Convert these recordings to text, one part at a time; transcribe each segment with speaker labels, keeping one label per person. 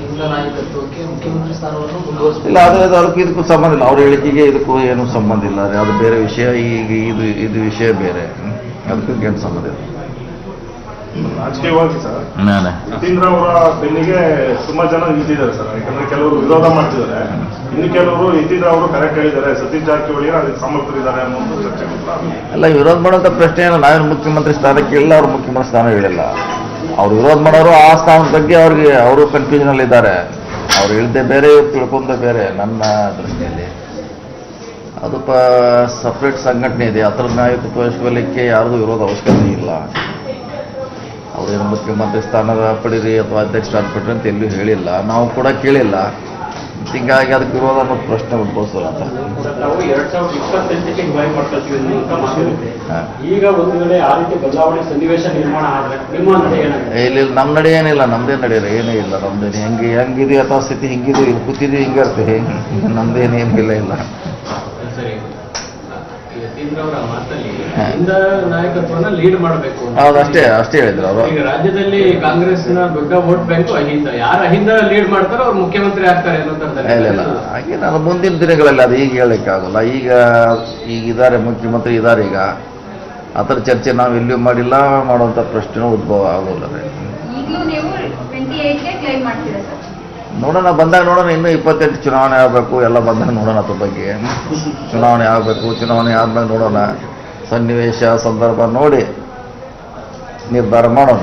Speaker 1: ಅಹಿಂದ ನಾಯಕತ್ವಕ್ಕೆ ಮುಖ್ಯಮಂತ್ರಿ ಸ್ಥಾನವನ್ನು ಮುಂದುವರಿಸಿಲ್ಲ.
Speaker 2: ಇಲ್ಲ, ಅದಕ್ಕೂ ಇದಕ್ಕೂ ಸಂಬಂಧ ಇಲ್ಲ. ಅವ್ರ ಹೇಳಿಕೆಗೆ ಇದಕ್ಕೂ ಏನೂ ಸಂಬಂಧ ಇಲ್ಲ. ಅದು ಬೇರೆ ವಿಷಯ. ಈಗ ಇದು ವಿಷಯ ಬೇರೆ. ಅದಕ್ಕೂ ಏನು ಸಂಬಂಧ ಇಲ್ಲ.
Speaker 3: ರಾಜಕೀಯವಾಗಿ ಸರ್, ಯತೀಂದ್ರ ಅವರ ಬೆನ್ನಿಗೆ ತುಂಬಾ ಜನ ನಿಂತಿದ್ದಾರೆ ಸರ್. ಯಾಕಂದ್ರೆ ಕೆಲವರು ವಿರೋಧ ಮಾಡ್ತಿದ್ದಾರೆ, ಇನ್ನು ಕೆಲವರು ಯತೀಂದ್ರ ಅವರು ಕರೆಕ್ಟ್ ಹೇಳಿದ್ದಾರೆ, ಸತೀಶ್ ಜಾರಕಿಹೊಳಿ ಅದಕ್ಕೆ ಸಮರ್ಥರಿದ್ದಾರೆ ಅನ್ನೋ ಚರ್ಚೆ.
Speaker 2: ಎಲ್ಲ ವಿರೋಧ ಮಾಡೋಂಥ ಪ್ರಶ್ನೆ ಇಲ್ಲ. ನಾವೇನು ಮುಖ್ಯಮಂತ್ರಿ ಸ್ಥಾನಕ್ಕೆ ಇಲ್ಲ, ಅವ್ರು ಮುಖ್ಯಮಂತ್ರಿ ಸ್ಥಾನ ಹೇಳಿಲ್ಲ. ಅವ್ರು ವಿರೋಧ ಮಾಡೋರು ಆ ಸ್ಥಾನದ ಬಗ್ಗೆ ಅವರು ಕನ್ಫ್ಯೂಷನ್ ಇದ್ದಾರೆ. ಅವ್ರು ಹೇಳಿದ್ದೆ ಬೇರೆ, ತಿಳ್ಕೊಂಡೆ ಬೇರೆ. ನನ್ನ ದೃಷ್ಟಿಯಲ್ಲಿ ಅದು ಸಪ್ರೇಟ್ ಸಂಘಟನೆ ಇದೆ. ಅದರ ನಾಯಕತ್ವ ವಹಿಸ್ಕೊಳ್ಳಿಕ್ಕೆ ಯಾರ್ದು ವಿರೋಧ ಅವಶ್ಯಕತೆ ಇಲ್ಲ. ಅವರೇನು ಮುಖ್ಯಮಂತ್ರಿ ಸ್ಥಾನ ಪಡೀರಿ ಅಥವಾ ಅಧ್ಯಕ್ಷ ಸ್ಥಾನ ಪಡ್ರಿ ಅಂತ ಎಲ್ಲೂ ಹೇಳಿಲ್ಲ, ನಾವು ಕೂಡ ಕೇಳಿಲ್ಲ. ಹೀಗಾಗಿ ಅದಕ್ಕೆ ವಿರೋಧ ಅನ್ನೋ ಪ್ರಶ್ನೆ ಉದ್ಭವಿಸಲ್ಲ ಅಂತ.
Speaker 4: ನಾವು 2028ಕ್ಕೆ ಹಿಂಗಾಗಿ ಮಾಡ್ಕೊಳ್ತೀವಿ ಅಂತ ಮಾತಾಡಿದ್ದೆ. ಈಗ ಒಂದು ವೇಳೆ ಆ ರೀತಿ ಬದಲಾವಣೆ ಸನ್ನಿವೇಶ ನಿರ್ಮಾಣ ಆದರೆ ನಿಮ್ಮ ನಡೆ ಏನಾಗುತ್ತೆ?
Speaker 2: ಇಲ್ಲ, ನಮ್ಮ ನಡೆ ಏನಿಲ್ಲ. ನಮ್ದೇ ನಡೆಯಿಲ್ಲ, ಏನೇ ಇಲ್ಲ. ನಮ್ದೇನು ಹೆಂಗಿದೆ ಅಥವಾ ಸ್ಥಿತಿ ಹಿಂಗಿದೆ, ಕೂತಿದ್ವಿ ಹಿಂಗೆ ಇರ್ತೀವಿ. ನಮ್ದೇನೇನಿಲ್ಲ ಇಲ್ಲ.
Speaker 4: ಸರಿ, ಯತೀಂದ್ರ ಅವರ ಮಾತಲ್ಲಿ ಅಹಿಂದ ನಾಯಕತ್ವನ ಲೀಡ್ ಮಾಡಬೇಕು.
Speaker 2: ಹೌದು, ಅಷ್ಟೇ ಹೇಳಿದ್ರು ಅವರು.
Speaker 4: ಈಗ ರಾಜ್ಯದಲ್ಲಿ ಕಾಂಗ್ರೆಸ್ನ ದೊಡ್ಡ ವೋಟ್ ಬ್ಯಾಂಕು ಅಹಿಂದ. ಯಾರು ಅಹಿಂದ ಲೀಡ್ ಮಾಡ್ತಾರೋ ಅವ್ರು ಮುಖ್ಯಮಂತ್ರಿ ಆಗ್ತಾರೆ
Speaker 2: ಇಲ್ಲ. ಹಾಗೆ ನಾನು ಮುಂದಿನ ದಿನಗಳಲ್ಲಿ ಅದು ಈಗ ಹೇಳಲಿಕ್ಕೆ ಆಗೋಲ್ಲ. ಈಗ ಇದ್ದಾರೆ, ಮುಖ್ಯಮಂತ್ರಿ ಇದ್ದಾರೆ. ಈಗ ಆ ಥರ ಚರ್ಚೆ ನಾವು ಎಲ್ಲಿಯೂ ಮಾಡಿಲ್ಲ, ಮಾಡುವಂಥ ಪ್ರಶ್ನೆ ಉದ್ಭವ ಆಗೋಲ್ಲ. ನೋಡೋಣ, ಬಂದಾಗ ನೋಡೋಣ. ಇನ್ನೂ 28 ಚುನಾವಣೆ ಆಗಬೇಕು, ಎಲ್ಲ ಬಂದಾಗ ನೋಡೋಣ. ಅದ್ರ ಬಗ್ಗೆ ಚುನಾವಣೆ ಆಗಬೇಕು. ಚುನಾವಣೆ ಆದ್ಮೇಲೆ ನೋಡೋಣ, ಸನ್ನಿವೇಶ ಸಂದರ್ಭ ನೋಡಿ ನಿರ್ಧಾರ ಮಾಡೋಣ.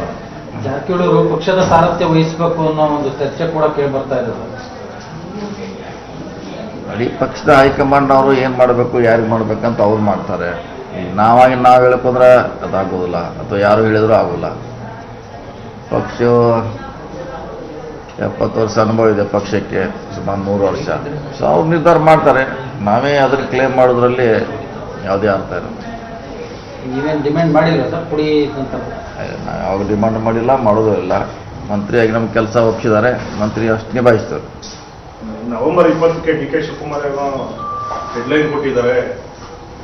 Speaker 1: ಜಾರಕಿಹೊಳಿ ಪಕ್ಷದ ಸಾರಥ್ಯ ವಹಿಸಬೇಕು ಅನ್ನೋ ಒಂದು ಚರ್ಚೆ ಕೂಡ ಕೇಳಿ ಬರ್ತಾ ಇದೆ.
Speaker 2: ಇಡೀ ಪಕ್ಷದ ಹೈಕಮಾಂಡ್ ಅವರು ಏನು ಮಾಡಬೇಕು, ಯಾರಿಗೆ ಮಾಡಬೇಕಂತ ಅವ್ರು ಮಾಡ್ತಾರೆ. ನಾವು ಹೇಳಕ್ಕಂದ್ರೆ ಅದಾಗೋದಿಲ್ಲ, ಅಥವಾ ಯಾರು ಹೇಳಿದ್ರು ಆಗೋಲ್ಲ. ಪಕ್ಷ 70 ವರ್ಷ ಅನುಭವ ಇದೆ ಪಕ್ಷಕ್ಕೆ, ಸುಮಾರು 100 ವರ್ಷ. ಸೊ ಅವ್ರು ನಿರ್ಧಾರ ಮಾಡ್ತಾರೆ. ನಾವೇ ಅದನ್ನು ಕ್ಲೇಮ್ ಮಾಡೋದ್ರಲ್ಲಿ ಯಾವುದೇ ಅರ್ಥ ಇರೋದು.
Speaker 1: ನೀವೇನು ಡಿಮ್ಯಾಂಡ್ ಮಾಡಿಲ್ಲ ಸರ್ ಕೊಡಿ ಅಂತ?
Speaker 2: ನಾವು ಯಾವಾಗ ಡಿಮಾಂಡ್ ಮಾಡಿಲ್ಲ, ಮಾಡೋದು ಇಲ್ಲ. ಮಂತ್ರಿಯಾಗಿ ನಮ್ಮ ಕೆಲಸ ಒಪ್ಪಿಸಿದ್ದಾರೆ, ಮಂತ್ರಿ ಅಷ್ಟು ನಿಭಾಯಿಸ್ತಾರೆ.
Speaker 3: ನವೆಂಬರ್ 20ಕ್ಕೆ ಡಿ ಕೆ ಶಿವಕುಮಾರ್ ಡೆಡ್ಲೈನ್ ಕೊಟ್ಟಿದ್ದಾರೆ.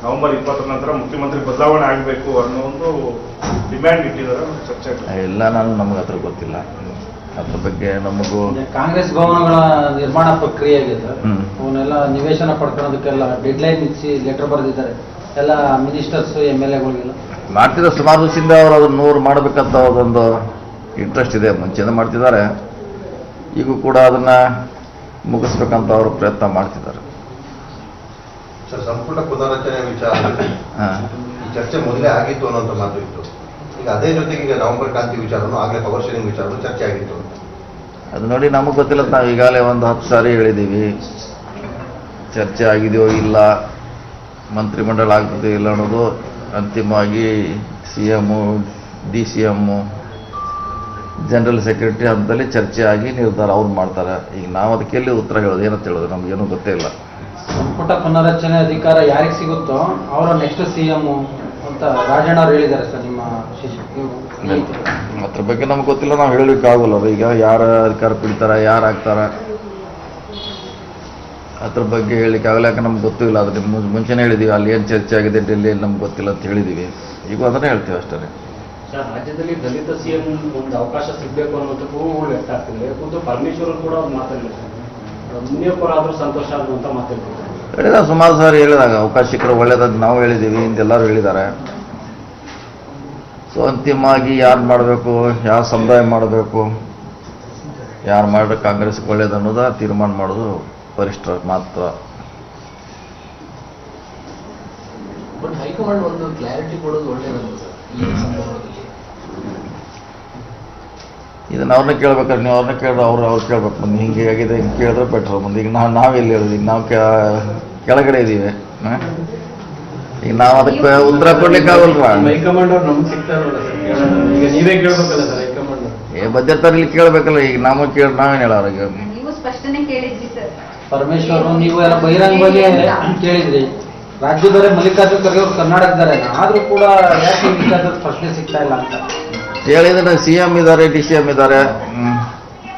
Speaker 3: ನವೆಂಬರ್ 20 ನಂತರ ಮುಖ್ಯಮಂತ್ರಿ ಬದಲಾವಣೆ ಆಗಬೇಕು ಅನ್ನೋ ಒಂದು ಡಿಮ್ಯಾಂಡ್ ಇಟ್ಟಿದ್ದಾರೆ. ಚರ್ಚೆ
Speaker 2: ಇಲ್ಲ, ನಮಗೆ ಅದ್ರ ಗೊತ್ತಿಲ್ಲ. ಅದ್ರ ಬಗ್ಗೆ ನಮಗೂ
Speaker 1: ಕಾಂಗ್ರೆಸ್ ಭವನಗಳ ನಿರ್ಮಾಣ ಪ್ರಕ್ರಿಯೆ ಆಗಿದೆ. ಅವನ್ನೆಲ್ಲ ನಿವೇಶನ ಪಡ್ಕೊಳ್ಳೋದಕ್ಕೆಲ್ಲ ಡೆಡ್ಲೈನ್ ಇಚ್ಚಿ ಲೆಟರ್ ಬರೆದಿದ್ದಾರೆ ಎಲ್ಲ ಮಿನಿಸ್ಟರ್ಸ್ MLAಗಳಿಗೆಲ್ಲ.
Speaker 2: ಮಾಡ್ತಿದ್ದಾರೆ ಸುಮಾರು ದಿವಸದಿಂದ. ಅವರು ಅದನ್ನು 100 ಮಾಡಬೇಕಂತ ಅದೊಂದು ಇಂಟ್ರೆಸ್ಟ್ ಇದೆ, ಮುಂಚೆನೇ ಮಾಡ್ತಿದ್ದಾರೆ. ಈಗೂ ಕೂಡ ಅದನ್ನು ಮುಗಿಸ್ಬೇಕಂತ ಅವರು ಪ್ರಯತ್ನ ಮಾಡ್ತಿದ್ದಾರೆ.
Speaker 5: ಸರ್, ಸಂಪುಟ ಪುನರಚನೆ ವಿಚಾರ ಈ ಚರ್ಚೆ ಮೊದಲೇ ಆಗಿತ್ತು ಅನ್ನೋಂಥ ಮಾತು ಇತ್ತು. ಈಗ ಅದೇ ಜೊತೆಗೆ ಈಗ ನವೆಂಬರ್ ಕ್ರಾಂತಿ ವಿಚಾರನೂ ಆಗಲೇ ಪವರ್ ಶೇರಿಂಗ್ ವಿಚಾರನೂ ಚರ್ಚೆ ಆಗಿತ್ತು.
Speaker 2: ಅದು ನೋಡಿ, ನಮಗೆ ಗೊತ್ತಿಲ್ಲ. ನಾವು ಈಗಾಗಲೇ ಒಂದು 10 ಸಾರಿ ಹೇಳಿದ್ದೀವಿ. ಚರ್ಚೆ ಆಗಿದೆಯೋ ಇಲ್ಲ, ಮಂತ್ರಿಮಂಡಲ ಆಗ್ತದೆಯೋ ಇಲ್ಲ ಅನ್ನೋದು ಅಂತಿಮವಾಗಿ CM, DCM, ಜನರಲ್ ಸೆಕ್ರೆಟರಿ ಹಂತದಲ್ಲಿ ಚರ್ಚೆ ಆಗಿ ನಿರ್ಧಾರ ಅವ್ರು ಮಾಡ್ತಾರೆ. ಈಗ ನಾವು ಅದಕ್ಕೆ ಎಲ್ಲಿ ಉತ್ತರ ಹೇಳೋದು, ಏನಂತ ಹೇಳೋದು, ನಮಗೇನು ಗೊತ್ತೇ ಇಲ್ಲ.
Speaker 1: ಸಂಪುಟ ಪುನರಚನೆ ಅಧಿಕಾರ ಯಾರಿಗೆ ಸಿಗುತ್ತೋ ಅವರ ನೆಕ್ಸ್ಟ್ CM ಅಂತ ರಾಜಣ್ಣ ಅವರು ಹೇಳಿದ್ದಾರೆ ಸರ್. ನಿಮ್ಮ
Speaker 2: ಅದ್ರ ಬಗ್ಗೆ ನಮ್ಗೆ ಗೊತ್ತಿಲ್ಲ, ನಾವು ಹೇಳಲಿಕ್ಕೆ ಆಗೋಲ್ಲ. ಈಗ ಯಾರು ಅಧಿಕಾರ ಪಡಿತಾರೆ, ಯಾರು ಆಗ್ತಾರೆ, ಅದ್ರ ಬಗ್ಗೆ ಹೇಳಲಿಕ್ಕೆ ಆಗಲ್ಲ. ಯಾಕೆ ನಮ್ಗೆ ಗೊತ್ತೂ ಇಲ್ಲ. ಅದ್ರ ಮುಂಚೆನೇ ಹೇಳಿದ್ದೀವಿ, ಅಲ್ಲಿ ಏನು ಚರ್ಚೆ ಆಗಿದೆ ಡೆಲ್ಲಿಯಲ್ಲಿ ನಮ್ಗೆ ಗೊತ್ತಿಲ್ಲ ಅಂತ ಹೇಳಿದ್ದೀವಿ. ಈಗ ಅದನ್ನೇ ಹೇಳ್ತೀವಿ ಅಷ್ಟೇ.
Speaker 4: ಸರ್, ರಾಜ್ಯದಲ್ಲಿ ದಲಿತ CM ಒಂದು ಅವಕಾಶ ಸಿಗಬೇಕು ಅನ್ನೋದಕ್ಕೂ ವ್ಯಕ್ತ ಆಗ್ತಿದೆ. ಖುದ್ದು ಪರಮೇಶ್ವರ್ ಕೂಡ ಒಂದು ಮಾತಾಡಿಲ್ಲ. ಮುನಿಯಪ್ಪರ ಆದರೂ ಸಂತೋಷ ಆಗುವಂತ ಮಾತಾಡ್ತಾರೆ.
Speaker 2: ಹೇಳಿದ ಸುಮಾರು ಸಾರಿ ಹೇಳಿದಾಗ ಅವಕಾಶ ಸಿಕ್ಕರೆ ಒಳ್ಳೇದಂತ ನಾವು ಹೇಳಿದ್ದೀವಿ, ಹಿಂದೆಲ್ಲರೂ ಹೇಳಿದ್ದಾರೆ. ಸೊ ಅಂತಿಮವಾಗಿ ಯಾರು ಮಾಡಬೇಕು, ಯಾವ ಸಮುದಾಯ ಮಾಡಬೇಕು, ಯಾರು ಮಾಡಿದ್ರೆ ಕಾಂಗ್ರೆಸ್ಗೆ ಒಳ್ಳೇದು ಅನ್ನೋದು ತೀರ್ಮಾನ ಮಾಡೋದು ವರಿಷ್ಠರ ಮಾತ್ರ.
Speaker 1: ಬಟ್ ಹೈಕಮಾಂಡ್ ಒಂದು ಕ್ಲಾರಿಟಿ ಕೊಡೋದು ಒಳ್ಳೇದಲ್ಲ ಸರ್ ಈ ಸಂದರ್ಭದಲ್ಲಿ.
Speaker 2: ಇದನ್ನು ಅವ್ರನ್ನ ಕೇಳ್ಬೇಕಾದ್ರೆ ನೀವು ಅವ್ರನ್ನ ಕೇಳಿದ್ರೆ ಅವ್ರು ಕೇಳ್ಬೇಕು. ಮುಂದೆ ಹಿಂಗೆ ಆಗಿದೆ, ಹಿಂಗೆ ಕೇಳಿದ್ರೆ ಬೆಟ್ರ್. ಮುಂದೆ ಈಗ ನಾವೆಲ್ಲಿ ಹೇಳಿದ್ವಿ, ಈಗ ನಾವು ಕೆಳಗಡೆ ಇದ್ದೀವಿ. ಈಗ ನಾವು ಅದಕ್ಕೆ ಉತ್ತರ ಕೊಡ್ಲಿಕ್ಕೆ ಆಗಲ್ವಾ?
Speaker 4: ಹೈಕಮಾಂಡ್ ಅವ್ರು ನಮ್ಗೆ ಸಿಗ್ತಾರಲ್ಲ ಸರ್, ಈಗ ನೀವೇ ಕೇಳ್ಬೇಕಲ್ಲ ಸರ್ ಹೈಕಮಾಂಡ್.
Speaker 2: ಬದ್ಧತಾರೆ ಇಲ್ಲಿ ಕೇಳಬೇಕಲ್ಲ. ಈಗ ನಾವೇನು ಹೇಳೋರು? ಈಗ
Speaker 1: ಪರಮೇಶ್ವರ್ ನೀವು ಎಲ್ಲ ಬಹಿರಂಗವಾಗಿ ಕೇಳಿದ್ರಿ. ರಾಜ್ಯದವರೇ ಮಲ್ಲಿಕಾರ್ಜುನ್ ಖರ್ಗೆ ಅವರು ಕರ್ನಾಟಕದವರೇ, ಆದ್ರೂ ಕೂಡ ಯಾಕೆ ಈ ವಿಚಾರದ ಪ್ರಶ್ನೆ ಸಿಗ್ತಾ ಇಲ್ಲ ಅಂತ
Speaker 2: ಹೇಳಿದ್ರೆ CM ಇದ್ದಾರೆ, DCM ಇದ್ದಾರೆ.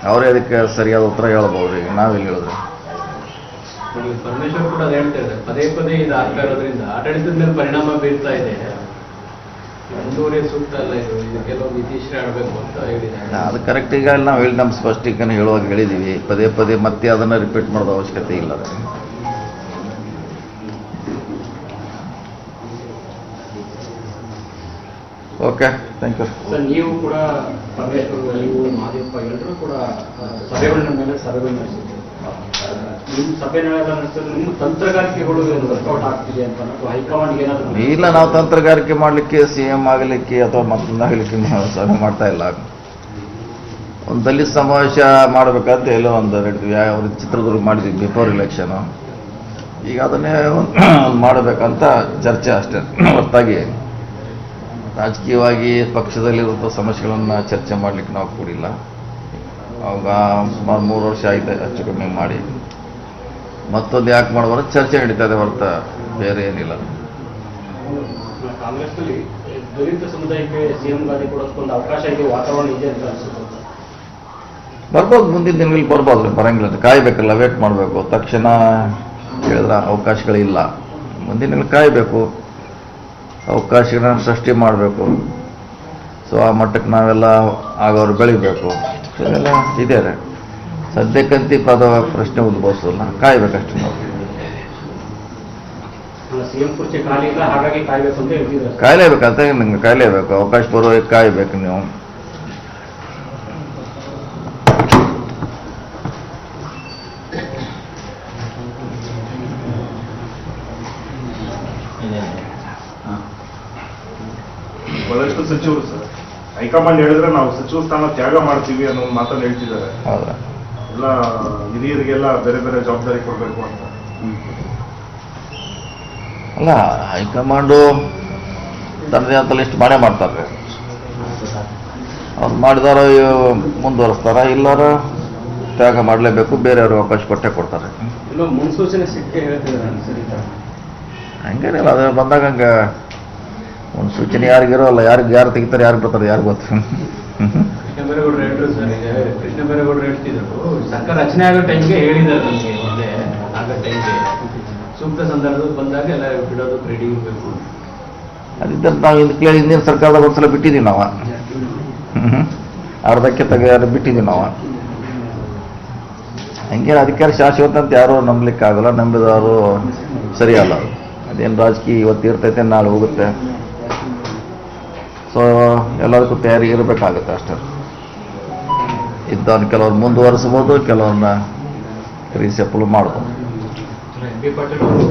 Speaker 2: ಅವರೇ ಅದಕ್ಕೆ ಸರಿಯಾದ ಉತ್ತರ ಹೇಳ್ಬೋದು. ಈಗ ನಾವೆಲ್ಲಿ ಹೇಳಿದ್ರೆ
Speaker 4: ಪರಮೇಶ್ವರ್ ಕೂಡ ಅದು ಹೇಳ್ತಾ ಇದ್ದಾರೆ, ಪದೇ ಪದೇ ಇದು ಆಗ್ತಾ ಇರೋದ್ರಿಂದ ಆಡಳಿತದ ಮೇಲೆ ಪರಿಣಾಮ ಬೀರ್ತಾ ಇದೆ. ಒಂದೂವರೆ ಸೂಕ್ತ ಅಲ್ಲ ಇದು, ಇದಕ್ಕೆಲ್ಲ ಇತಿಶ್ರೀ ಆಡಬೇಕು ಅಂತ ಹೇಳಿದ್ದಾರೆ.
Speaker 2: ಅದು ಕರೆಕ್ಟ್. ಈಗ ನಾವು ಹೇಳಿ ನಮ್ಮ ಸ್ಪಷ್ಟೀಕರಣ ಹೇಳುವಾಗ ಹೇಳಿದ್ದೀವಿ, ಪದೇ ಪದೇ ಮತ್ತೆ ಅದನ್ನು ರಿಪೀಟ್ ಮಾಡೋದು ಅವಶ್ಯಕತೆ ಇಲ್ಲ. Okay, thank you.
Speaker 4: ಸರ್, ನೀವು ಕೂಡ ಪರಮೇಶ್ವರ್, ನೀವು ಮಹದೇವಪ್ಪ ಎಲ್ಲರೂ ಕೂಡ ಸಭೆಗಳ ಮೇಲೆ ಸಭೆಗಳು ನಡೆಸಿದ್ದೀವಿ. ನಿಮ್ಮ ಸಭೆನೆಲ್ಲ ನಡೆಸಿದ್ರೆ ನಿಮ್ಮ ತಂತ್ರಗಾರಿಕೆಗಳು ವರ್ಕೌಟ್ ಆಗ್ತಿದೆ ಅಂತ ಹೈಕಮಾಂಡ್ಗೆ ಏನಾದರೂ?
Speaker 2: ಇಲ್ಲ, ನಾವು ತಂತ್ರಗಾರಿಕೆ ಮಾಡಲಿಕ್ಕೆ CM ಆಗಲಿಕ್ಕೆ ಅಥವಾ ಮತ್ತೊಂದು ಆಗಲಿಕ್ಕೆ ಸಭೆ ಮಾಡ್ತಾ ಇಲ್ಲ. ಒಂದು ದಲಿತ ಸಮಾವೇಶ ಮಾಡಬೇಕಂತ ಎಲ್ಲೋ ಒಂದು ಅವ್ರ ಚಿತ್ರದುರ್ಗ ಮಾಡಿದ್ವಿ ಬಿಫೋರ್ ಎಲೆಕ್ಷನು. ಈಗ ಅದನ್ನೇ ಮಾಡಬೇಕಂತ ಚರ್ಚೆ ಅಷ್ಟೇ ಹೊರತಾಗಿ ರಾಜಕೀಯವಾಗಿ ಪಕ್ಷದಲ್ಲಿರುವಂಥ ಸಮಸ್ಯೆಗಳನ್ನು ಚರ್ಚೆ ಮಾಡಲಿಕ್ಕೆ ನಾವು ಕೂಡಿಲ್ಲ. ಅವಾಗ ಸುಮಾರು 3 ವರ್ಷ ಆಯಿತು ಹೆಚ್ಚು ಕಮ್ಮಿ ಮಾಡಿ. ಮತ್ತೊಂದು ಯಾಕೆ ಮಾಡಬಾರ್ದು ಚರ್ಚೆ ನಡೀತದೆ ಹೊರತ ಬೇರೆ ಏನಿಲ್ಲ.
Speaker 4: ಕಾಂಗ್ರೆಸ್ನಲ್ಲಿ ದಲಿತ ಸಮುದಾಯಕ್ಕೆ CM ಗಾದಿ ಕೊಡೋದಕ್ಕೊಂದು ಅವಕಾಶ ಇದೆ, ವಾತಾವರಣ ಇದೆ ಅಂತ ಅನ್ಸುತ್ತೆ.
Speaker 2: ಬರ್ಬೋದು, ಮುಂದಿನ ದಿನಗಳಲ್ಲಿ ಬರ್ಬೋದು. ಬರಂಗಿಲ್ಲ, ಕಾಯಬೇಕಲ್ಲ, ವೇಟ್ ಮಾಡಬೇಕು. ತಕ್ಷಣ ಹೇಳಿದ್ರೆ ಅವಕಾಶಗಳಿಲ್ಲ. ಮುಂದಿನ ದಿನ ಕಾಯಬೇಕು, ಅವಕಾಶಗಳನ್ನ ಸೃಷ್ಟಿ ಮಾಡಬೇಕು. ಸೊ ಆ ಮಟ್ಟಕ್ಕೆ ನಾವೆಲ್ಲ ಆಗೋರು ಬೆಳಿಬೇಕು. ಸೊ ಎಲ್ಲ ಇದೆ. ಸದ್ಯಕ್ಕಂತೂ ಪ್ರಶ್ನೆ ಉದ್ಭವಿಸೋಲ್ಲ, ಕಾಯ್ಬೇಕಷ್ಟೇ ನಾವು.
Speaker 4: CM ಕುರ್ಚಿ ಖಾಲಿ ಇಲ್ಲ, ಹಾಗಾಗಿ ಕಾಯ್ಬೇಕು ಅಂತ ಹೇಳ್ತಿದ್ರು.
Speaker 2: ಕಾಯಲೇಬೇಕಂತ ನಿಮ್ಗೆ ಕಾಯಲೇಬೇಕು, ಅವಕಾಶ ಬರುವಾಗ ಕಾಯಬೇಕು ನೀವು.
Speaker 3: ಬಹಳಷ್ಟು ಸಚಿವರು ಸರ್ ಹೈಕಮಾಂಡ್ ಹೇಳಿದ್ರೆ ನಾವು ಸಚಿವ ಸ್ಥಾನ ತ್ಯಾಗ ಮಾಡ್ತೀವಿ ಅನ್ನೋ ಒಂದು ಮಾತನ್ನು ಹೇಳ್ತಿದ್ದಾರೆ.
Speaker 2: ಹೌದಾ?
Speaker 3: ಎಲ್ಲ ಹಿರಿಯರಿಗೆಲ್ಲ ಬೇರೆ ಬೇರೆ ಜವಾಬ್ದಾರಿ ಕೊಡಬೇಕು ಅಂತ.
Speaker 2: ಅಲ್ಲ, ಹೈಕಮಾಂಡು ತನ್ನದೇ ಅಂತ ಲಿಸ್ಟ್ ಮಾಡೇ ಮಾಡ್ತಾರೆ. ಅವ್ರು ಮಾಡಿದಾರ ಮುಂದುವರಿಸ್ತಾರ, ಇಲ್ಲಾರ ತ್ಯಾಗ ಮಾಡಲೇಬೇಕು, ಬೇರೆಯವ್ರಿಗೆ ಅವಕಾಶ ಕೊಟ್ಟೆ ಕೊಡ್ತಾರೆ.
Speaker 4: ಎಲ್ಲೋ ಮುನ್ಸೂಚನೆ ಸಿಕ್ಕೇ ಹೇಳ್ತಿದ್ದಾರೆ ಸರಿ.
Speaker 2: ಹಂಗೇನಿಲ್ಲ, ಅದು ಬಂದಾಗ ಹಂಗೆ ಒಂದು ಸೂಚನೆ ಯಾರಿಗಿರೋಲ್ಲ. ಯಾರು ತೆಗಿತಾರೆ, ಯಾರು ಬರ್ತಾರೆ, ಯಾರು ಗೊತ್ತು.
Speaker 4: ಕೃಷ್ಣ ಬೈರೇಗೌಡರು ಹೇಳಿದ್ರು ಸರ್, ಈಗ ಕೃಷ್ಣ ಬೈರೇಗೌಡರು ಹೇಳ್ತಿದ್ರು ಸರ್ಕಾರ ರಚನೆ ಆಗೋ ಟೈಮ್ಗೆ ಹೇಳಿದ್ದಾರೆ ನಮಗೆ, ಮೊದಲೇ ಆಗೋ ಟೈಮ್ಗೆ ಸೂಕ್ತ ಸಂದರ್ಭ ಬಂದಾಗ ಎಲ್ಲ ಬಿಡೋದಕ್ಕೆ ರೆಡಿ ಇರಬೇಕು.
Speaker 2: ಅದಿದ್ದಂತ ನಾವು ಹಿಂದಿನ ಸರ್ಕಾರದಾಗ ಒಂದ್ಸಲ ಬಿಟ್ಟಿದ್ದೀವಿ ನಾವು. ಅರ್ಧಕ್ಕೆ ಬಿಟ್ಟಿದ್ದೀವಿ ನಾವು. ಹಂಗೇನು ಅಧಿಕಾರ ಶಾಶ್ವತ ಅಂತ ಯಾರು ನಂಬಲಿಕ್ಕಾಗಲ್ಲ. ನಂಬಿದವರು ಸರಿಯಲ್ಲ. ಅದೇನು ರಾಜಕೀಯ ಇವತ್ತು ಇರ್ತೈತೆ, ನಾಳೆ ಹೋಗುತ್ತೆ. ಸೊ ಎಲ್ಲದಕ್ಕೂ ತಯಾರಿ ಇರಬೇಕಾಗುತ್ತೆ ಅಷ್ಟೇ. ಇದ್ದವನ್ನ ಕೆಲವ್ರು ಮುಂದುವರಿಸ್ಬೋದು, ಕೆಲವ್ರನ್ನ ರೀಸೆಪ್ಪಲು ಮಾಡ್ಬೋದು.
Speaker 4: MP ಪಾಟೀಲ್ ಅವರು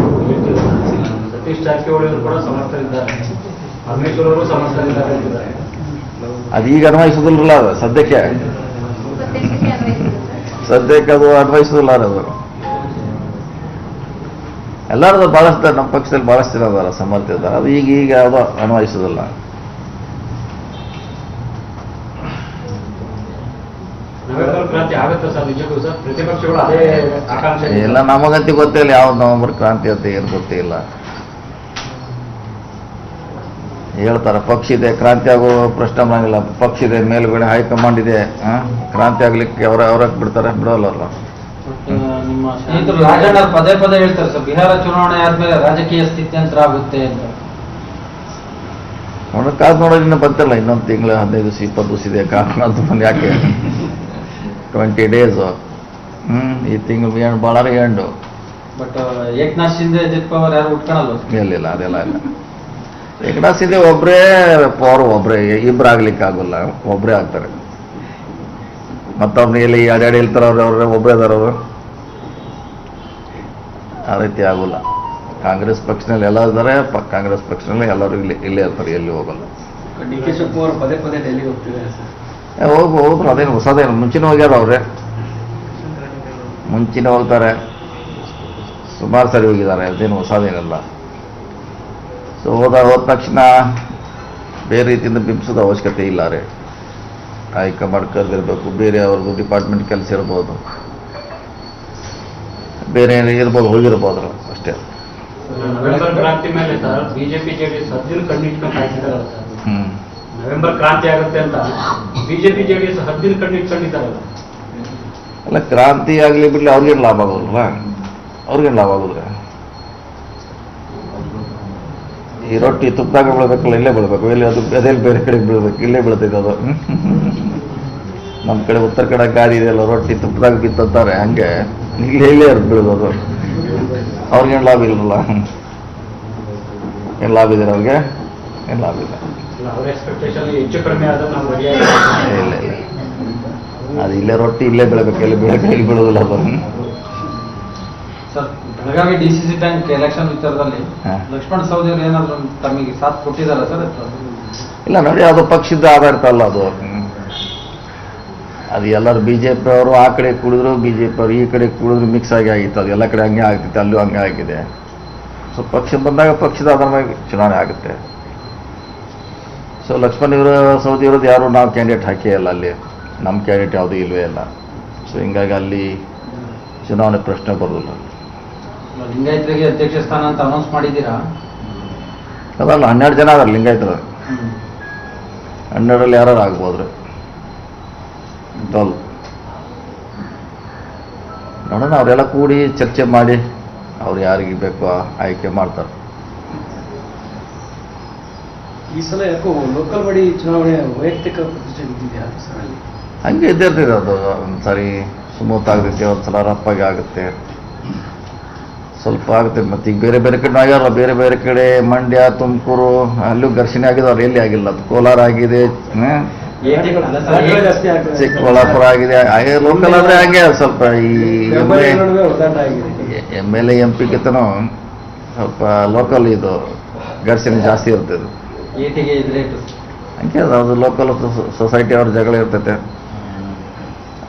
Speaker 4: ಸತೀಶ್ ಜಾರಕಿಹೊಳಿ ಅವರು ಕೂಡ ಸಮರ್ಥರಿದ್ದಾರೆ, ಪರಮೇಶ್ವರ್ ಅವರು ಸಮರ್ಥರಿದ್ದಾರೆ ಅಂತಿದ್ದಾರೆ.
Speaker 2: ಅದು ಈಗ ಅನ್ವಯಿಸೋದಿಲ್ಲ, ಅದು ಸದ್ಯಕ್ಕೆ ಅದು ಅನ್ವಯಿಸೋದಿಲ್ಲ. ಅದು ಎಲ್ಲರದು ಭಾಳಷ್ಟು ನಮ್ಮ ಪಕ್ಷದಲ್ಲಿ ಭಾಳಷ್ಟು ಜನ ಅದಾರ, ಸಮರ್ಥ ಇದ್ದಾರೆ. ಅದು ಈಗ ಯಾವುದೋ ಅನ್ವಯಿಸೋದಿಲ್ಲ.
Speaker 4: ನವೆಂಬರ್ ಕ್ರಾಂತಿ ಆಗುತ್ತೆ ಸರ್, ನಿಜಕ್ಕೂ ಸರ್ ಪ್ರತಿಪಕ್ಷಗಳು ಅದೇ ಆಕಾಂಕ್ಷೆ
Speaker 2: ಎಲ್ಲ ನಮಗಂತೂ ಗೊತ್ತಿಲ್ಲ ಯಾವ್ದು ನವೆಂಬರ್ ಕ್ರಾಂತಿ ಅಂತ ಏನು ಗೊತ್ತಿಲ್ಲ. ಹೇಳ್ತಾರೆ ಪಕ್ಷ ಇದೆ, ಕ್ರಾಂತಿ ಆಗೋ ಪ್ರಶ್ನೆ ಬರಂಗಿಲ್ಲ. ಪಕ್ಷ ಇದೆ, ಮೇಲುಗಡೆ ಹೈಕಮಾಂಡ್ ಇದೆ, ಕ್ರಾಂತಿ ಆಗ್ಲಿಕ್ಕೆ ಅವ್ರಾಗ ಬಿಡ್ತಾರೆ, ಬಿಡೋಲ್ಲ.
Speaker 1: ನಿಮ್ಮ ಸ್ನೇಹಿತರು ರಾಜಣ್ಣ ಪದೇ ಪದೇ ಹೇಳ್ತಾರೆ ಸರ್, ಬಿಹಾರ ಚುನಾವಣೆ ಆದ್ಮೇಲೆ ರಾಜಕೀಯ ಸ್ಥಿತ್ಯಂತರ ಆಗುತ್ತೆ ಅಂತ.
Speaker 2: ಕಾದು ನೋಡೋದು ಇನ್ನೂ ಬಂತಿಲ್ಲ. ಇನ್ನೊಂದು ತಿಂಗಳು 15 ದಿವಸ 20 ದಿವಸ ಇದೆ ಕಾದು. ಯಾಕೆ 20 days? ಈ ತಿಂಗಳು ಏನು ಭಾಳ ಎಂಡು.
Speaker 1: ಬಟ್ ಏಕನಾಥ್ ಶಿಂದೆ ಅಜಿತ್ ಪವಾರ್ ಯಾರು ಉಟ್ಕೊಳಲ್ಲ.
Speaker 2: ಇಲ್ಲ, ಅದೆಲ್ಲ ಇಲ್ಲ. ಏಕನಾಥ್ ಶಿಂದೆ ಒಬ್ಬರೇ, ಪವರ್ ಒಬ್ಬರೇ, ಇಬ್ಬರು ಆಗ್ಲಿಕ್ಕೆ ಆಗೋಲ್ಲ, ಒಬ್ಬರೇ ಆಗ್ತಾರೆ. ಮತ್ತೊಬ್ಬರು ಎಲ್ಲಿ ಅಡ್ಯಾಡಿ ಹೇಳ್ತಾರೆ, ಅವ್ರೆ ಒಬ್ಬರೇ ಇದಾರೆ ಅವರು. ಆ ರೀತಿ ಆಗೋಲ್ಲ. ಕಾಂಗ್ರೆಸ್ ಪಕ್ಷದಲ್ಲಿ ಎಲ್ಲ ಇದ್ದಾರೆ, ಕಾಂಗ್ರೆಸ್ ಪಕ್ಷದಲ್ಲಿ ಎಲ್ಲರೂ ಇಲ್ಲೇ ಇರ್ತಾರೆ, ಎಲ್ಲಿ ಹೋಗಲ್ಲ.
Speaker 4: DK ಶಿವಕುಮಾರ್ ಪದೇ ಪದೇ ಡೆಲ್ಲಿಗೆ ಹೋಗ್ತಿದ್ದಾರೆ ಸರ್.
Speaker 2: ಹೋದ್ರು, ಅದೇನು ಹೊಸದೇನು, ಮುಂಚಿನ ಹೋಗ್ಯಾರ ಅವ್ರೆ, ಮುಂಚಿನ ಹೋಗ್ತಾರೆ, ಸುಮಾರು ಸರಿ ಹೋಗಿದ್ದಾರೆ, ಅದೇನು ಹೊಸದೇನಲ್ಲ. ಸೊ ಹೋದ ತಕ್ಷಣ ಬೇರೆ ರೀತಿಯಿಂದ ಬಿಂಬಿಸೋದು ಅವಶ್ಯಕತೆ ಇಲ್ಲ ರೀ. ಹೈಕಮಾಂಡ್ ಕರೆದಿರಬೇಕು, ಬೇರೆ ಅವ್ರದ್ದು ಡಿಪಾರ್ಟ್ಮೆಂಟ್ ಕೆಲಸ ಇರ್ಬೋದು, ಬೇರೆ ಇರ್ಬೋದು, ಹೋಗಿರ್ಬೋದು ಅಷ್ಟೇ.
Speaker 4: ನವೆಂಬರ್ ಕ್ರಾಂತಿ ಮೇಲೆ ಸರ್ ಬಿಜೆಪಿ ಜೆಡಿಎಸ್ ಹದ್ದಿನ ಕಣ್ಣಿಟ್ಕೊಂಡು ಕಾಯ್ತಿದ್ದಾರಲ್ಲ ಸರ್. ನವೆಂಬರ್ ಕ್ರಾಂತಿ ಆಗುತ್ತೆ ಅಂತ ಬಿಜೆಪಿ ಜೆಡಿಎಸ್ ಹದ್ದಿನ ಕಣ್ಣಿಟ್ಕೊಂಡಿದ್ದಾರಲ್ಲ.
Speaker 2: ಅಲ್ಲ, ಕ್ರಾಂತಿ ಆಗಲಿ ಬಿಡಲಿ ಅವ್ರಿಗೇನು ಲಾಭ ಆಗೋದಿಲ್ಲ. ಅವ್ರಿಗೇನು ಲಾಭ ಆಗೋದಿಲ್ಲ. ಈ ರೊಟ್ಟಿ ತುಪ್ಪದಾಗ ಬೀಳ್ಬೇಕಲ್ಲ, ಇಲ್ಲೇ ಬೀಳ್ಬೇಕು, ಇಲ್ಲಿ ಅದು ಅದೆಲ್ಲಿ ಬೇರೆ ಕಡೆಗೆ ಬೀಳ್ಬೇಕು, ಇಲ್ಲೇ ಬೀಳ್ತೈತೆ ಅದು. ನಮ್ಮ ಕಡೆ ಉತ್ತರ ಕಡೆ ಗಾಡಿ ಇದೆಯಲ್ಲ, ರೊಟ್ಟಿ ತುಪ್ಪದಾಗ ಬಿತ್ತಂತಾರೆ, ಹಂಗೆ ಇಲ್ಲೇ ಬೀಳೋದು. ಅವ್ರಿಗೇನು ಲಾಭ ಇಲ್ಲಲ್ಲ. ಏನು ಲಾಭ ಇದೆ ಅವ್ರಿಗೆ? ಏನು ಲಾಭ ಇಲ್ಲ.
Speaker 4: ಅವ್ರ ಎಕ್ಸ್ಪೆಕ್ಟೇಷನ್ ಹೆಚ್ಚು ಕಡಿಮೆ ಆದ್ರೆ ನಾವು ರೆಡಿ
Speaker 2: ಇಲ್ಲ ಇಲ್ಲ, ಅದು ಇಲ್ಲೇ ರೊಟ್ಟಿ ಇಲ್ಲೇ ಬೆಳಬೇಕು, ಎಲ್ಲಿ ಬೆಳಗ್ಗೆ ಇಲ್ಲಿ ಬೀಳೋದಿಲ್ಲ ಅದು.
Speaker 1: Sir, Belagavi DCC bank election ವಿಚಾರದಲ್ಲಿ
Speaker 2: ಹಾ.
Speaker 1: ಲಕ್ಷ್ಮಣ್ ಸವದಿ ಅವರು ಏನಾದ್ರು ತಮಗೆ ಸಾಥ್ ಕೊಟ್ಟಿದ್ದಾರ ಸರ್?
Speaker 2: ಇಲ್ಲ ನೋಡಿ, ಅದು ಪಕ್ಷದ ಆಧಾರಿತ ಅಲ್ಲ ಅದು. ಅದು ಎಲ್ಲರೂ BJP ಅವರು ಆ ಕಡೆ ಕುಡಿದ್ರು, BJP ಅವರು ಈ ಕಡೆ ಕುಡಿದ್ರು, ಮಿಕ್ಸ್ ಆಗಿ ಆಗಿತ್ತು. ಅದು ಎಲ್ಲ ಕಡೆ ಹಂಗೆ ಆಗ್ತಿತ್ತು, ಅಲ್ಲೂ ಹಂಗೆ ಆಗಿದೆ. ಸೊ ಪಕ್ಷ ಬಂದಾಗ ಪಕ್ಷದ ಆಧಾರವಾಗಿ ಚುನಾವಣೆ ಆಗುತ್ತೆ. ಸೊ ಲಕ್ಷ್ಮಣ್ ಸವದಿ ಇರೋದು ಯಾರು ನಾವು ಕ್ಯಾಂಡಿಡೇಟ್ ಹಾಕೇ ಇಲ್ಲ ಅಲ್ಲಿ, ನಮ್ಮ ಕ್ಯಾಂಡಿಡೇಟ್ ಯಾವುದೂ ಇಲ್ವೇ ಇಲ್ಲ. ಸೊ ಹಿಂಗಾಗಿ ಅಲ್ಲಿ ಚುನಾವಣೆ ಪ್ರಶ್ನೆ ಬರೋದಿಲ್ಲ.
Speaker 1: ಲಿಂಗಾಯತರಿಗೆ ಅಧ್ಯಕ್ಷ ಸ್ಥಾನ ಅಂತ ಅನೌನ್ಸ್ ಮಾಡಿದ್ದೀರಾ?
Speaker 2: ಅದಲ್ಲ, 12 ಜನ ಅದಾರ ಲಿಂಗಾಯತರು. 12ರಲ್ಲಿ ಯಾರು ಆಗ್ಬೋದ್ರಿ. ನೋಡೋಣ, ಅವರೆಲ್ಲ ಕೂಡಿ ಚರ್ಚೆ ಮಾಡಿ ಅವ್ರು ಯಾರಿಗೆ ಬೇಕೋ ಆಯ್ಕೆ ಮಾಡ್ತಾರೆ.
Speaker 4: ಈ ಸಲ ಯಾಕೋ ಲೋಕಲ್ ಬಾಡಿ ಚುನಾವಣೆ ವೈಯಕ್ತಿಕ ಪ್ರತಿಷ್ಠೆ ಬಿದ್ದಿದೆಯಾ ಸರ್ ಅಲ್ಲಿ?
Speaker 2: ಹಂಗೆ ಇದ್ದಿರ್ತದೆ ಅದು. ಒಂದ್ಸರಿ ಸ್ಮೂತ್ ಆಗ್ತೈತೆ, ಒಂದ್ಸಲ ರಪ್ಪಾಗಿ ಆಗುತ್ತೆ, ಸ್ವಲ್ಪ ಆಗುತ್ತೆ. ಮತ್ತೆ ಈಗ ಬೇರೆ ಬೇರೆ ಕಡೆ ಆಗ್ಯಾರ, ಬೇರೆ ಬೇರೆ ಕಡೆ ಮಂಡ್ಯ, ತುಮಕೂರು ಅಲ್ಲೂ ಘರ್ಷಣೆ ಆಗಿದವ್ರು, ಎಲ್ಲಿ ಆಗಿಲ್ಲ. ಅದು ಕೋಲಾರ ಆಗಿದೆ, ಚಿಕ್ಕಬಳ್ಳಾಪುರ ಆಗಿದೆ. ಲೋಕಲ್ ಆದರೆ ಹಂಗೆ ಸ್ವಲ್ಪ ಈ MLA MP ಗಿಂತನೂ ಸ್ವಲ್ಪ ಲೋಕಲ್ ಇದು ಘರ್ಷಣೆ ಜಾಸ್ತಿ ಇರ್ತದೆ.
Speaker 1: ಏಟಿಗೆ ಇದ್ರೆ
Speaker 2: ಹಂಗೆ ಅದು ಲೋಕಲ್ ಸೊಸೈಟಿ ಅವ್ರ ಜಗಳ ಇರ್ತೈತೆ,